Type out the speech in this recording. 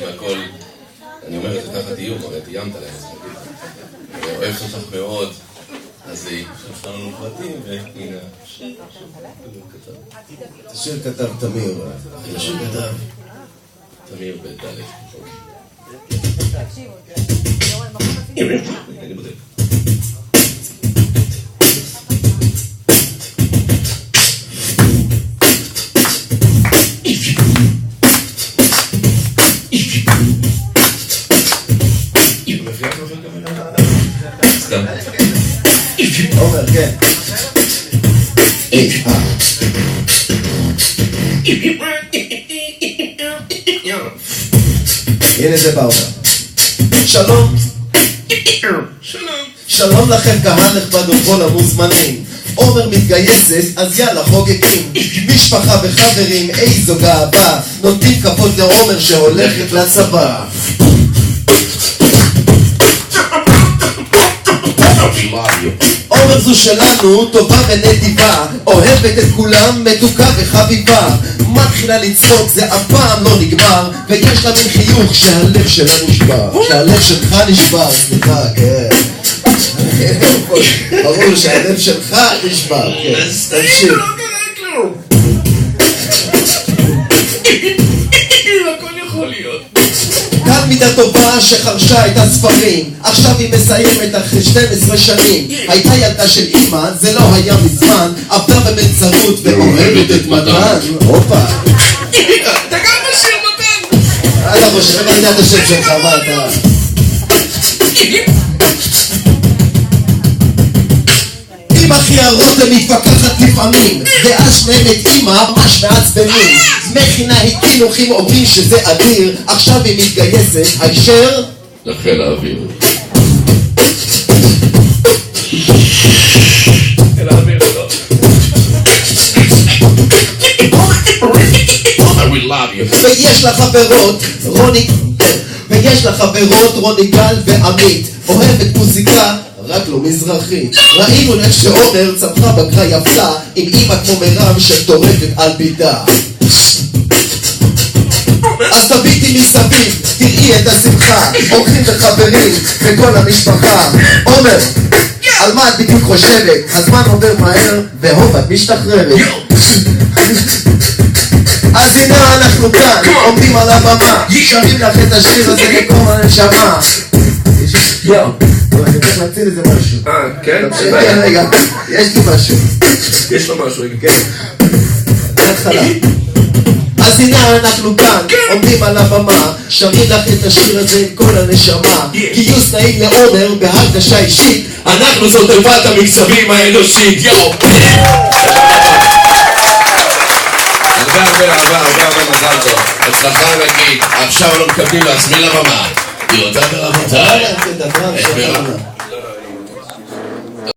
והכל, אני אומר את זה תחת איום, הרי תיימת להם, אוהב אותך מאוד, אז היא שלחה לנו פרטים, והנה, את השיר כתב תמיר. את השיר כתב תמיר בדלת. אני בודק. עומר, כן. הנה זה בעומר. שלום. שלום לכם קהל נכבד וכל המוזמנים. עומר מתגייסת, אז יאללה חוגגים. משפחה וחברים, איזו גאווה. נותנים כבוד לעומר שהולכת לצבא. עומר זו שלנו, טובה ונדיבה, אוהבת את כולם, מתוקה וחביבה. מתחילה לצחוק, זה אף פעם לא נגמר, ויש לה מין חיוך שהלב שלה נשבר. שהלב שלך נשבר, סליחה, כן. ברור שהלב שלך נשבר, כן. תמשיך. הכל יכול להיות. תלמידה טובה שחרשה את הספרים, עכשיו היא מסיימת אחרי 12 שנים. הייתה ילדה של אמא, זה לא היה מזמן, עבדה במלצרות ואוהבת את מתן. הופה. אתה גם בשיר מתן. אתה חושב, אני יודע את השם שלך, מה אתה? אמא חיארות מתווכחת לפעמים, ואז שניהם את אמא ממש מעצבנים. מכינה היא חינוכים אומרים שזה אדיר, עכשיו היא מתגייסת, הישר לחיל האוויר. חיל האוויר לא. ויש לה חברות, רוני גל ועמית, אוהבת מוזיקה רק לא מזרחית. ראינו איך שעומר צמחה בקרה יפסה, עם אמא כמו מרם שטורפת על ביתה. אז תביטי מסביב, תראי את השמחה, אורחים וחברים וכל המשפחה. עומר, על מה את בדיוק חושבת? הזמן עובר מהר והופ את משתחררת. אז הנה אנחנו כאן, עומדים על הבמה, שרים לך את השיר הזה לכל הנשמה. יואו, אני צריך להציל איזה משהו. כן? רגע, יש לי משהו. יש לו משהו, רגע. כן. מההתחלה. אז הנה אנחנו כאן, עומדים על הבמה, שרים לך את השיר הזה עם כל הנשמה. גיוס נעים לעומר בהרגשה אישית, אנחנו זאת תיבת המקצבים האנושית, יואו! הרבה מזל טוב. הצלחה ענקית, עכשיו אנחנו מקבלים להזמין לבמה. גבירותיי ורבותיי, את מירם.